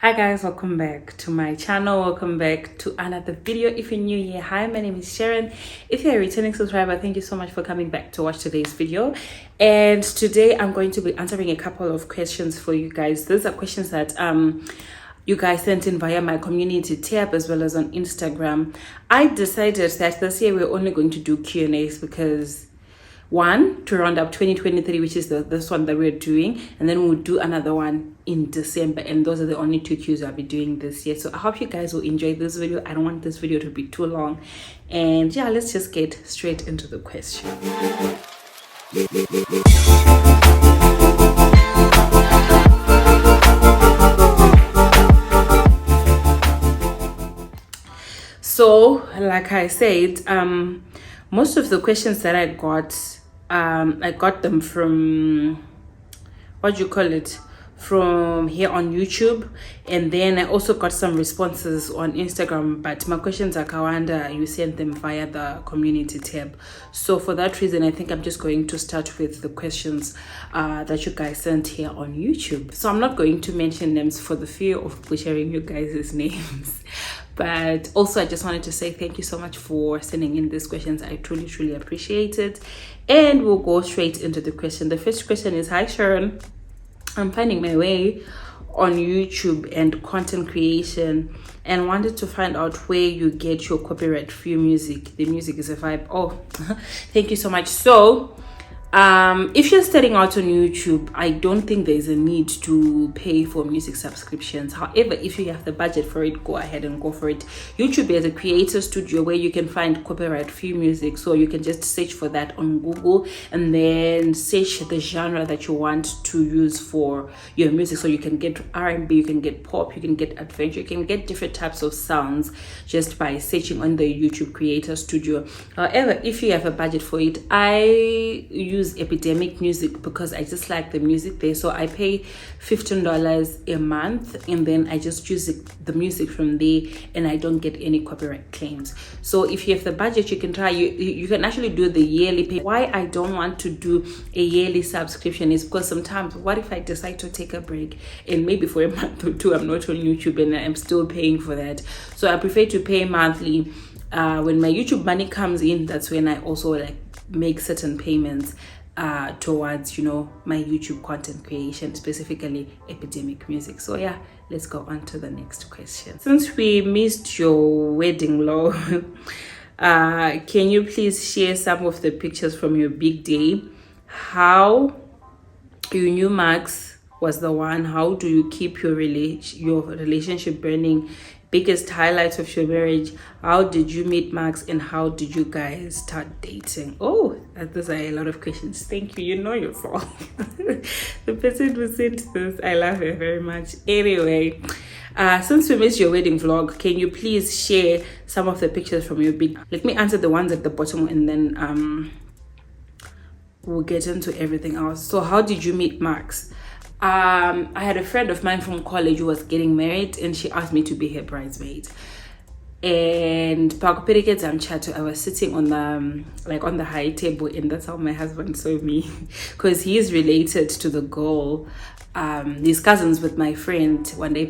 Hi guys, welcome back to my channel. Welcome back to another video. If you're new here, hi, my name is Sharron. If you're a returning subscriber, thank you so much for coming back to watch today's video. And today I'm going to be answering a couple of questions for you guys. These are questions that you guys sent in via my community tab as well as on Instagram. I decided that this year we're only going to do Q&As because one, to round up 2023, which is this one that we're doing, and then we'll do another one in December, and those are the only two Qs I'll be doing this year. So I hope you guys will enjoy this video. I don't want this video to be too long, and yeah, let's just get straight into the question. So like I said, most of the questions that I got them from, what do you call it, from here on YouTube, and then I also got some responses on Instagram, but my questions are Kawanda, you sent them via the community tab. So for that reason, I think I'm just going to start with the questions that you guys sent here on YouTube. So I'm not going to mention names for the fear of butchering you guys' names. But also, I just wanted to say thank you so much for sending in these questions. I truly appreciate it. And we'll go straight into the question. The first question is, hi Sharron, I'm finding my way on YouTube and content creation and wanted to find out where you get your copyright-free music. The music is a vibe. Oh, thank you so much. So if you're starting out on YouTube, I don't think there's a need to pay for music subscriptions. However, if you have the budget for it, go ahead and go for it. YouTube is a creator studio where you can find copyright-free music, so you can just search for that on Google and then search the genre that you want to use for your music. So you can get R&B, you can get pop, you can get adventure, you can get different types of sounds just by searching on the YouTube creator studio. However, if you have a budget for it, I use Epidemic Music because I just like the music there. So I pay $15 a month, and then I just use the music from there, and I don't get any copyright claims. So if you have the budget, you can try. You can actually do the yearly pay. Why I don't want to do a yearly subscription is because sometimes, what if I decide to take a break and maybe for a month or two I'm not on YouTube and I'm still paying for that? So I prefer to pay monthly. When my YouTube money comes in, that's when I also like make certain payments towards, you know, my YouTube content creation, specifically Epidemic Music. So yeah, let's go on to the next question. Since we missed your wedding vlog, can you please share some of the pictures from your big day? How you knew Max was the one? How do you keep your relationship burning? Biggest highlights of your marriage? How did you meet Max, and how did you guys start dating? Oh, those are a lot of questions. Thank you. You know your fault. The person who sent this, I love her very much. Anyway, since we missed your wedding vlog, can you please share some of the pictures from your big? Let me answer the ones at the bottom, and then we'll get into everything else. So how did you meet Max? I had a friend of mine from college who was getting married, and she asked me to be her bridesmaid. And I was sitting on the high table, and that's how my husband saw me, because he is related to the girl. These cousins with my friend one day.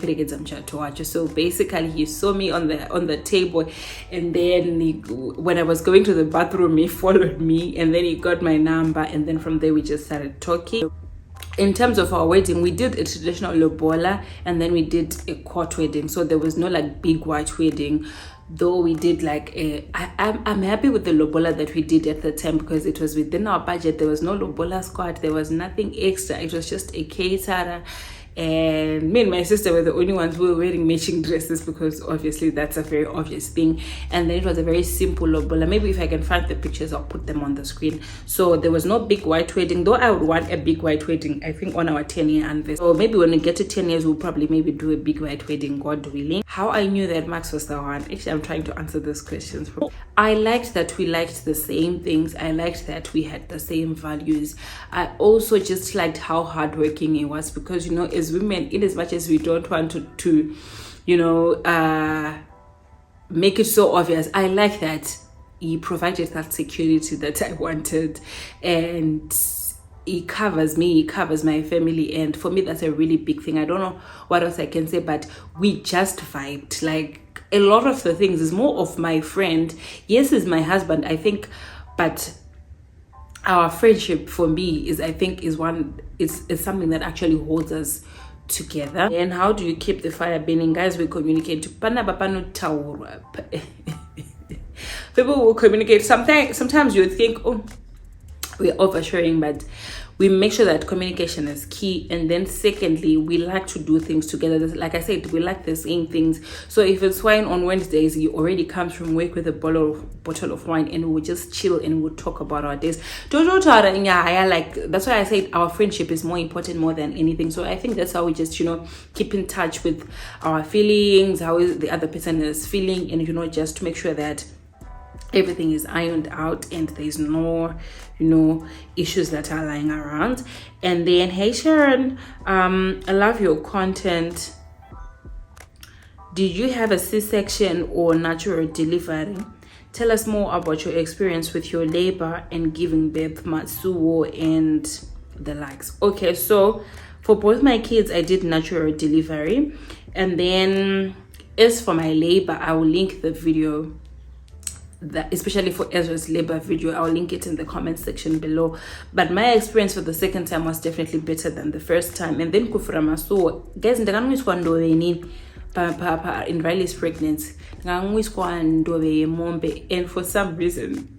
So basically, he saw me on the table, and then when I was going to the bathroom, he followed me, and then he got my number, and then from there we just started talking. In terms of our wedding, we did a traditional lobola, and then we did a court wedding. So there was no like big white wedding, though we did like I'm happy with the lobola that we did at the time because it was within our budget. There was no lobola squad, there was nothing extra. It was just a caterer, and me and my sister were the only ones who were wearing matching dresses because obviously that's a very obvious thing. And then it was a very simple lobola. Maybe if I can find the pictures, I'll put them on the screen. So there was no big white wedding, though I would want a big white wedding, I think, on our 10-year anniversary. So maybe when we get to 10 years, we'll probably maybe do a big white wedding, God willing. How I knew that Max was the one? Actually, I'm trying to answer these questions. I liked that we liked the same things. I liked that we had the same values. I also just liked how hardworking he was, because, you know, as women, in as much as we don't want to you know, make it so obvious, I like that he provided that security that I wanted. And it covers me, it covers my family, and for me that's a really big thing. I don't know what else I can say, but we just vibed. Like a lot of the things is more of my friend. Yes, is my husband, I think, but our friendship for me is, I think, is something that actually holds us together. And how do you keep the fire burning? Guys, we communicate. People will communicate. Sometimes you think, oh, we're oversharing, but we make sure that communication is key. And then secondly, we like to do things together. Like I said, we like the same things. So if it's wine on Wednesdays, he already comes from work with a bottle of wine, and we'll just chill and we'll talk about our days. Like, that's why I said our friendship is more important more than anything. So I think that's how we just, keep in touch with our feelings, how the other person is feeling, and just to make sure that everything is ironed out and there's no issues that are lying around. And then, hey Sharron, I love your content. Did you have a C-section or natural delivery? Tell us more about your experience with your labor and giving birth, Matsuo and the likes. Okay, so for both my kids I did natural delivery, and then as for my labor, I will link the video, that especially for Ezra's labor video, I'll link it in the comment section below. But my experience for the second time was definitely better than the first time. And then kufurama, so guys, in Riley's pregnancy, and for some reason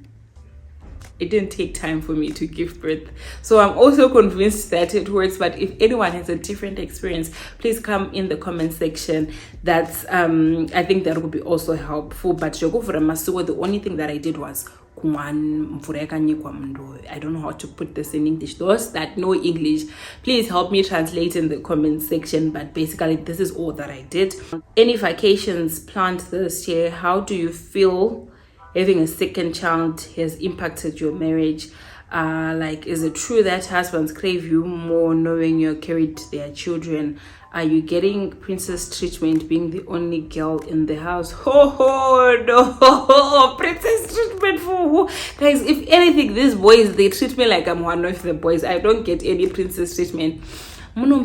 it didn't take time for me to give birth. So I'm also convinced that it works. But if anyone has a different experience, please come in the comment section. That's I think that would be also helpful. But the only thing that I did was I don't know how to put this in English. Those that know English, please help me translate in the comment section. But basically this is all that I did. Any vacations planned this year? How do you feel having a second child has impacted your marriage? Like, is it true that husbands crave you more knowing you're carried their children? Are you getting princess treatment being the only girl in the house? No, princess treatment for who? Guys, if anything, these boys, they treat me like I'm one of the boys. I don't get any princess treatment.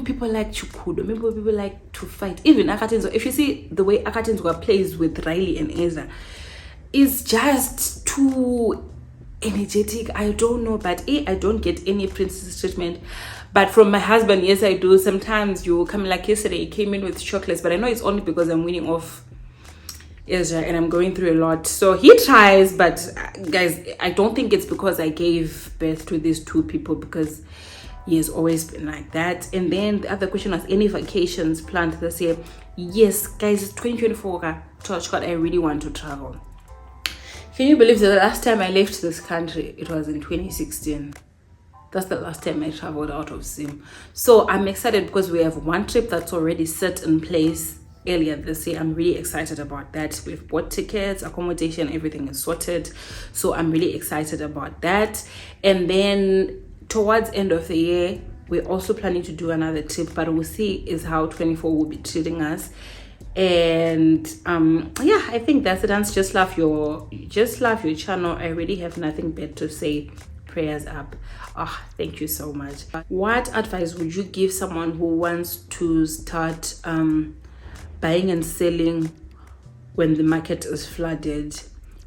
People like chukudo, people like to fight. Even Akatinzo, if you see the way Akatinzo plays with Riley and Ezra, is just too energetic. I don't know, but I don't get any princess treatment. But from my husband, yes, I do. Sometimes you come, like yesterday, he came in with chocolates, but I know it's only because I'm winning off Ezra and I'm going through a lot. So he tries, but guys, I don't think it's because I gave birth to these two people, because he has always been like that. And then the other question was, any vacations planned this year? Yes, guys, it's 2024. Touch God, I really want to travel. Can you believe that the last time I left this country, it was in 2016? That's the last time I traveled out of Zim. So I'm excited because we have one trip that's already set in place earlier this year. I'm really excited about that. We've bought tickets, accommodation, everything is sorted. So I'm really excited about that. And then towards end of the year, we're also planning to do another trip, but we'll see is how 24 will be treating us. And yeah, I think that's it. Just love your channel. I really have nothing better to say. Prayers up. Thank you so much. What advice would you give someone who wants to start buying and selling when the market is flooded?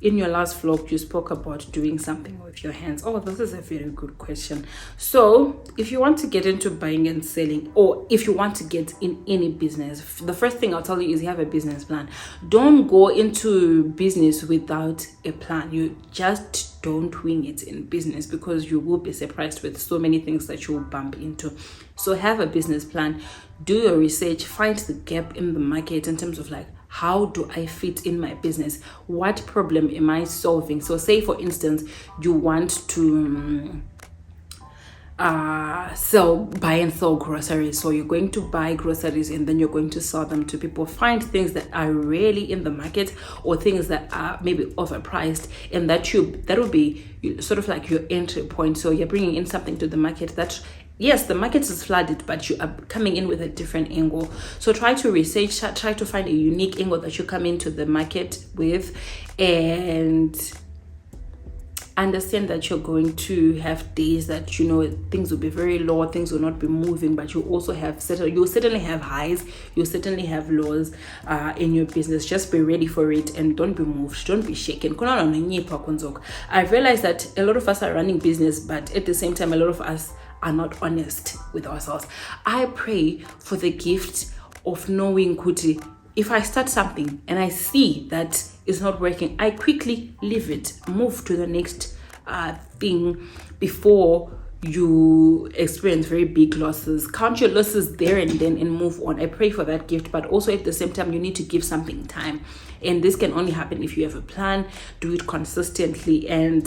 In your last vlog, you spoke about doing something with your hands. This is a very good question. So if you want to get into buying and selling, or if you want to get in any business, the first thing I'll tell you is you have a business plan. Don't go into business without a plan. You just don't wing it in business, because you will be surprised with so many things that you will bump into. So have a business plan, do your research, find the gap in the market in terms of like, how do I fit in my business? What problem am I solving? So say for instance, you want to buy and sell groceries. So you're going to buy groceries and then you're going to sell them to people. Find things that are really in the market, or things that are maybe overpriced, and that will be sort of like your entry point. So you're bringing in something to the market that, yes, the market is flooded, but you are coming in with a different angle. So try to research, try to find a unique angle that you come into the market with, and understand that you're going to have days that, you know, things will be very low, things will not be moving, but you also have you'll certainly have highs, you'll certainly have lows in your business. Just be ready for it and don't be moved, don't be shaken. I've realized that a lot of us are running business, but at the same time, a lot of us are not honest with ourselves. I pray for the gift of knowing kuti, if I start something and I see that it's not working, I quickly leave it, move to the next thing before you experience very big losses. Count your losses there and then and move on. I pray for that gift, but also at the same time, you need to give something time. And this can only happen if you have a plan, do it consistently, and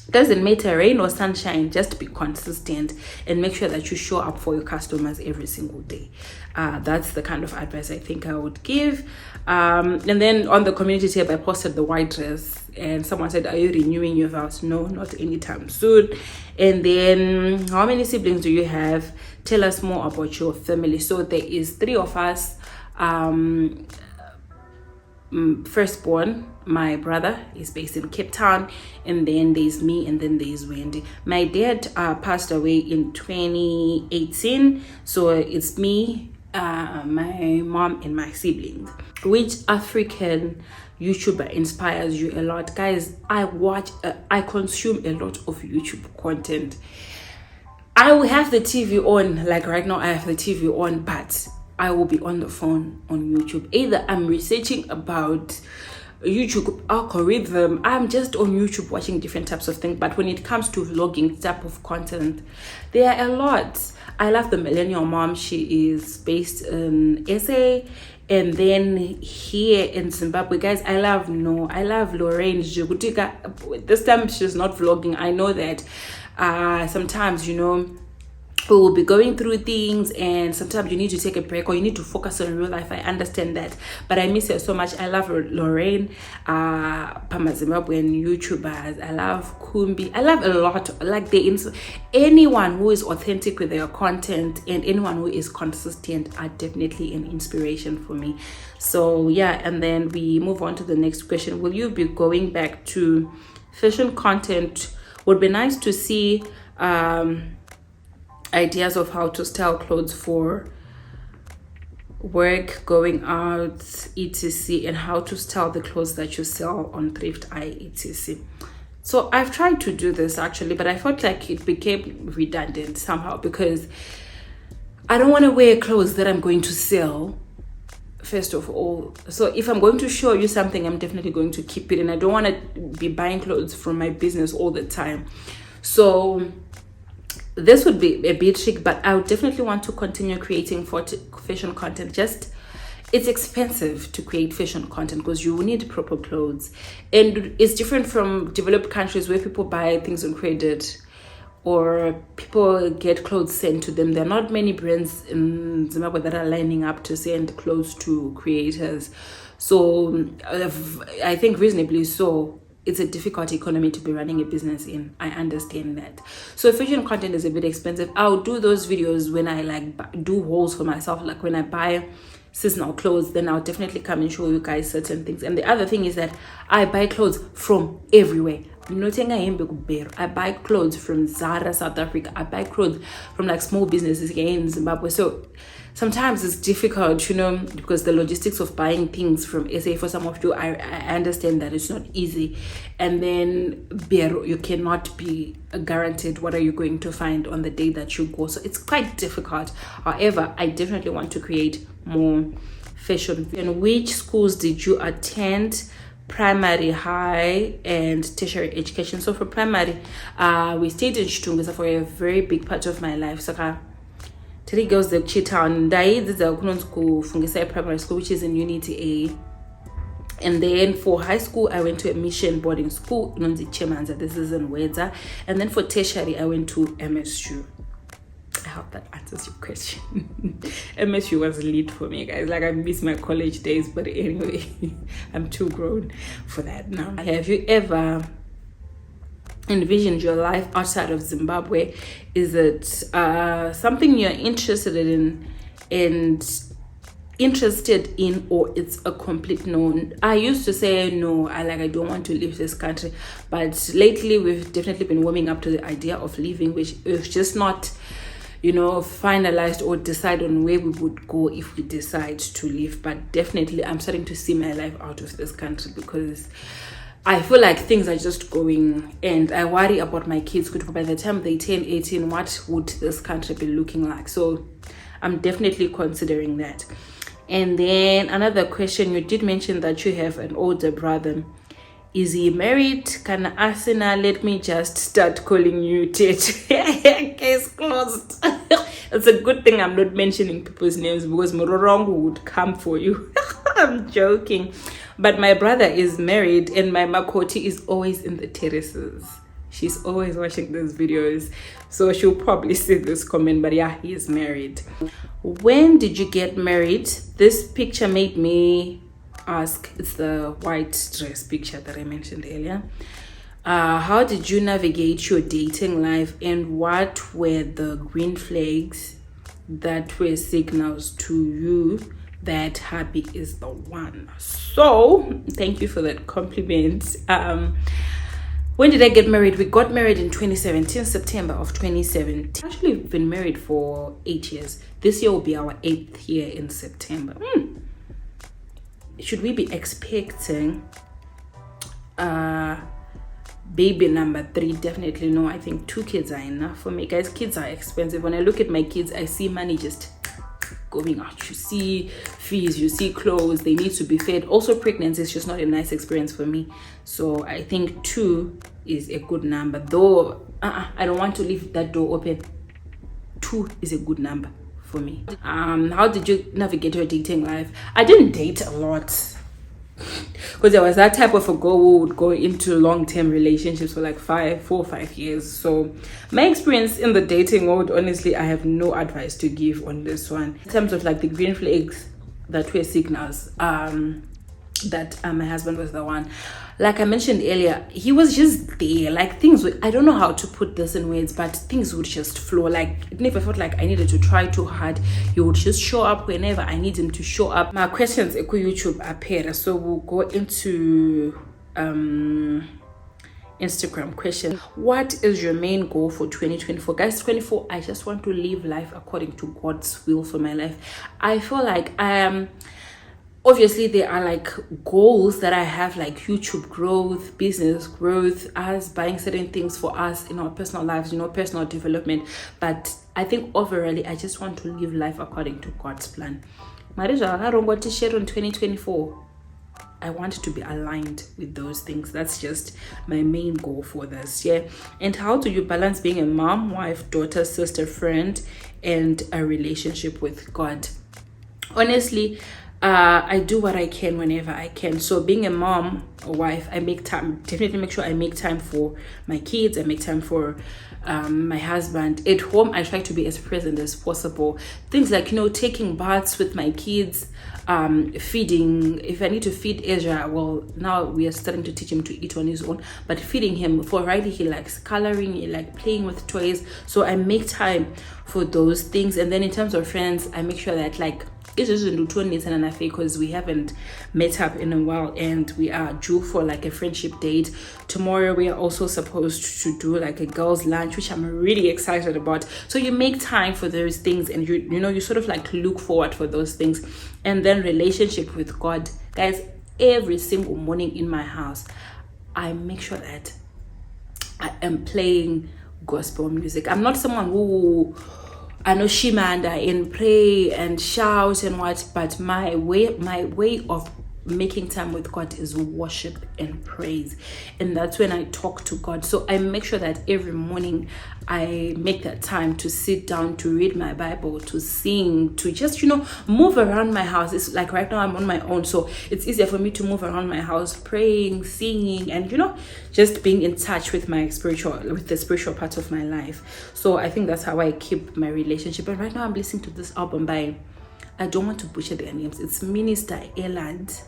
doesn't matter rain or sunshine, just be consistent and make sure that you show up for your customers every single day. That's the kind of advice I think I would give. And then on the community tab, I posted the white dress and someone said, are you renewing your vows? No, not anytime soon. And then, how many siblings do you have? Tell us more about your family. So there is 3 of us. Firstborn, my brother, is based in Cape Town, and then there's me, and then there's Wendy. My dad passed away in 2018, so it's me, my mom, and my siblings. Which African YouTuber inspires you a lot? Guys, I consume a lot of YouTube content. I will have the TV on, like right now I have the TV on, but I will be on the phone on YouTube. Either I'm researching about YouTube algorithm, I'm just on YouTube watching different types of things. But when it comes to vlogging type of content, there are a lot. I love the Millennial Mom. She is based in SA. And then here in Zimbabwe, guys, I love Lorraine Jugutika. This time she's not vlogging. I know that sometimes, you know, we will be going through things and sometimes you need to take a break or you need to focus on real life. I understand that, but I miss her so much. I love Lorraine, Pama Zimbabwean YouTubers. I love Kumbi. I love a lot. Like anyone who is authentic with their content and anyone who is consistent are definitely an inspiration for me. So yeah, and then we move on to the next question. Will you be going back to fashion content? Would be nice to see ideas of how to style clothes for work, going out, etc., and how to style the clothes that you sell on Thrift Eye, etc. So I've tried to do this actually, but I felt like it became redundant somehow because I don't want to wear clothes that I'm going to sell first of all. So if I'm going to show you something, I'm definitely going to keep it, and I don't want to be buying clothes from my business all the time. So this would be a bit tricky, but I would definitely want to continue creating fashion content. Just it's expensive to create fashion content because you need proper clothes, and it's different from developed countries where people buy things on credit or people get clothes sent to them. There are not many brands in Zimbabwe that are lining up to send clothes to creators, so I think reasonably so. It's a difficult economy to be running a business in. I understand that. So fashion content is a bit expensive. I'll do those videos when I like do hauls for myself, like when I buy seasonal clothes, then I'll definitely come and show you guys certain things. And the other thing is that I buy clothes from everywhere. I buy clothes from Zara, South Africa. I buy clothes from like small businesses here in Zimbabwe. So sometimes it's difficult, you know, because the logistics of buying things from SA, for some of you, I understand that it's not easy. And then you cannot be guaranteed what are you going to find on the day that you go. So it's quite difficult. However, I definitely want to create more fashion. And which schools did you attend? Primary, high, and tertiary education. So for primary, we stayed in Chitungisa for a very big part of my life. So 3 girls the Chitown primary school, which is in Unity A. And then for high school, I went to a mission boarding school, this is in Wedza. And then for tertiary, I went to MSU. I hope that answers your question. MSU was lit for me, guys. Like, I miss my college days, but anyway, I'm too grown for that now. Have you ever envisioned your life outside of Zimbabwe? Is it something you're interested in, and interested in, or it's a complete no. I used to say no, I don't want to leave this country, but lately we've definitely been warming up to the idea of leaving, which is just not, you know, finalized or decide on where we would go if we decide to leave. But definitely I'm starting to see my life out of this country, because I feel like things are just going, and I worry about my kids. By the time they turn 18, what would this country be looking like? So I'm definitely considering that. And then another question, you did mention that you have an older brother. Is he married? Can Asina let me just start calling you Tate? Case closed. It's a good thing I'm not mentioning people's names, because Mororongo would come for you. I'm joking. But my brother is married, and my Makoti is always in the terraces. She's always watching those videos, so she'll probably see this comment. But yeah, he is married. When did you get married? This picture made me ask. It's the white dress picture that I mentioned earlier. How did you navigate your dating life, and what were the green flags that were signals to you that happy is the one? So thank you for that compliment. When did I get married? We got married in 2017, September of 2017. Actually, we've been married for 8 years. This year will be our 8th year in September. Should we be expecting baby number 3? Definitely no. I think 2 kids are enough for me. Guys, kids are expensive. When I look at my kids, I see money just going out. You see fees, you see clothes, they need to be fed. Also, pregnancy is just not a nice experience for me. So I think 2 is a good number, though I don't want to leave that door open. 2 is a good number for me. How did you navigate your dating life? I didn't date a lot, because I was that type of a girl who would go into long-term relationships for like 4 or 5 years. So my experience in the dating world, honestly, I have no advice to give on this one. In terms of like the green flags that were signals that my husband was the one, like I mentioned earlier, he was just there. Like things would, I don't know how to put this in words, but things would just flow. Like it never felt like I needed to try too hard. He would just show up whenever I need him to show up. My questions echo YouTube appear, so we'll go into Instagram question. What is your main goal for 2024? Guys, 24, I just want to live life according to God's will for my life. I feel like I am, obviously there are like goals that I have, like YouTube growth, business growth, us buying certain things for us in our personal lives, you know, personal development. But I think overall I just want to live life according to God's plan. Marija, I don't want to share on 2024. I want to be aligned with those things. That's just my main goal for this year. And how do you balance being a mom, wife, daughter, sister, friend, and a relationship with God? Honestly, I do what I can whenever I can. So being a mom, a wife, I make time, definitely make sure I make time for my kids. I make time for my husband. At home, I try to be as present as possible. Things like, you know, taking baths with my kids, feeding. If I need to feed Asia, well, now we are starting to teach him to eat on his own, but feeding him. For Riley, he likes coloring, he likes playing with toys. So I make time for those things. And then in terms of friends, I make sure that like, because we haven't met up in a while, and we are due for like a friendship date tomorrow. We are also supposed to do like a girls lunch, which I'm really excited about. So you make time for those things, and you know, you sort of like look forward for those things. And then relationship with God, guys, every single morning in my house, I make sure that I am playing gospel music. I'm not someone who, I know shimanda and pray and shout and what, but my way of making time with God is worship and praise, and that's when I talk to God. So I make sure that every morning I make that time to sit down, to read my Bible, to sing, to just, you know, move around my house. It's like right now I'm on my own, so it's easier for me to move around my house, praying, singing, and, you know, just being in touch with my with the spiritual part of my life. So I think that's how I keep my relationship. And right now I'm listening to this album by, I don't want to butcher their names, it's Minister Elad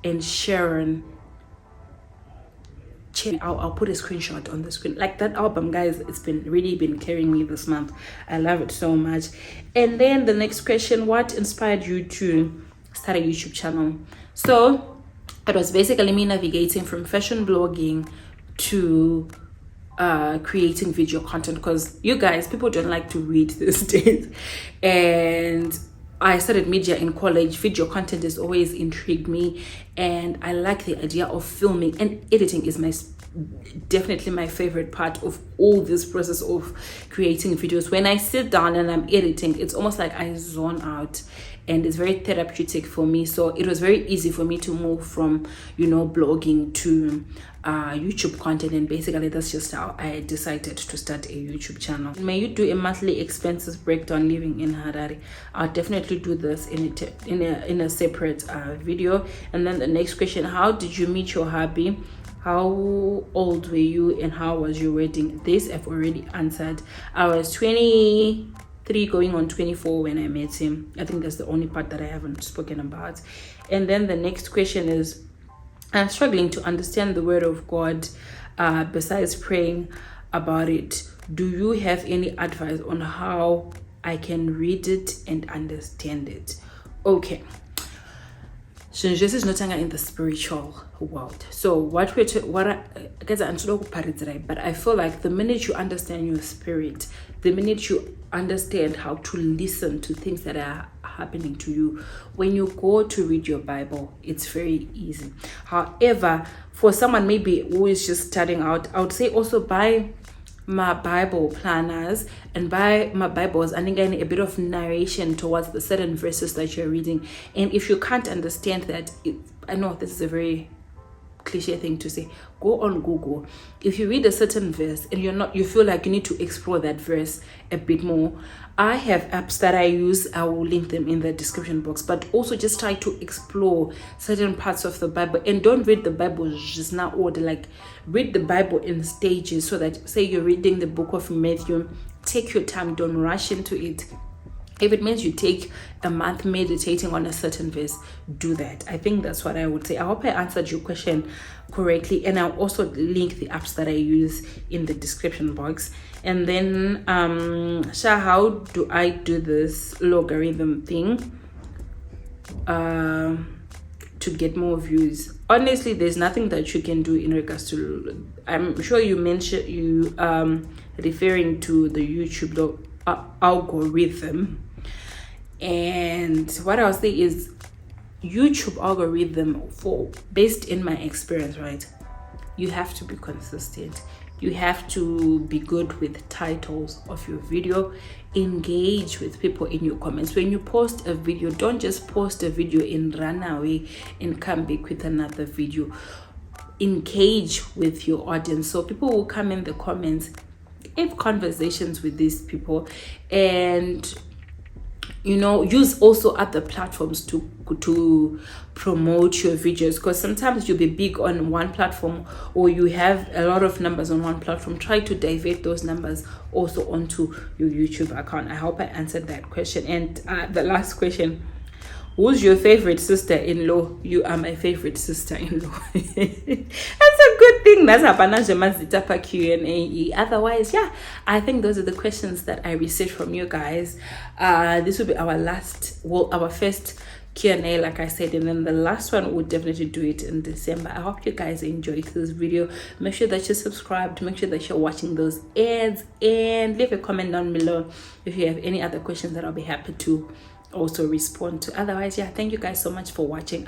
and Sharron I'll put a screenshot on the screen. Like that album, guys, it's been really been carrying me this month. I love it so much. And then the next question, what inspired you to start a YouTube channel? So it was basically me navigating from fashion blogging to creating video content, because you guys, people don't like to read these days. And I studied media in college. Video content has always intrigued me, and I like the idea of filming, and editing is definitely my favorite part of all this process of creating videos. When I sit down and I'm editing, it's almost like I zone out, and it's very therapeutic for me. So it was very easy for me to move from, you know, blogging to YouTube content, and basically that's just how I decided to start a YouTube channel. May you do a monthly expenses breakdown living in Harare? I'll definitely do this in a separate video. And then the next question, how did you meet your hubby? How old were you and how was your wedding? This I've already answered. I was 23 going on 24 when I met him. I think that's the only part that I haven't spoken about. And then the next question is, I'm struggling to understand the word of God besides praying about it. Do you have any advice on how I can read it and understand it? Okay. So this is not in the spiritual world. So but I feel like the minute you understand your spirit, the minute you understand how to listen to things that are happening to you, when you go to read your Bible, it's very easy. However, for someone maybe who is just starting out, I would say also buy my Bible planners and buy my Bibles and then a bit of narration towards the certain verses that you're reading. And if you can't understand that, I know this is a very cliche thing to say, go on Google. If you read a certain verse and you feel like you need to explore that verse a bit more, I have apps that I use. I will link them in the description box, but also just try to explore certain parts of the Bible, and don't read the Bible just now order. Like, read the Bible in stages, so that, say you're reading the book of Matthew, take your time, don't rush into it. If it means you take a month meditating on a certain verse, do that. I think that's what I would say. I hope I answered your question correctly, and I'll also link the apps that I use in the description box. And then Sha, how do I do this logarithm thing to get more views? Honestly, there's nothing that you can do in regards to, I'm sure you mentioned referring to the YouTube algorithm. And what I'll say is, YouTube algorithm, based in my experience, right, you have to be consistent. You have to be good with titles of your video. Engage with people in your comments. When you post a video, don't just post a video and run away and come back with another video. Engage with your audience. So people will come in the comments, have conversations with these people, and use also other platforms to promote your videos, because sometimes you'll be big on one platform, or you have a lot of numbers on one platform. Try to divert those numbers also onto your YouTube account. I hope I answered that question. And the last question, who's your favorite sister-in-law? You are my favorite sister-in-law. That's a good thing. That's a Q&A. Otherwise, yeah, I think those are the questions that I received from you guys. This will be our first Q&A, like I said, and then the last one, we'll definitely do it in December. I hope you guys enjoyed this video. Make sure that you're subscribed, make sure that you're watching those ads, and leave a comment down below if you have any other questions that I'll be happy to also respond to. Otherwise, yeah, thank you guys so much for watching.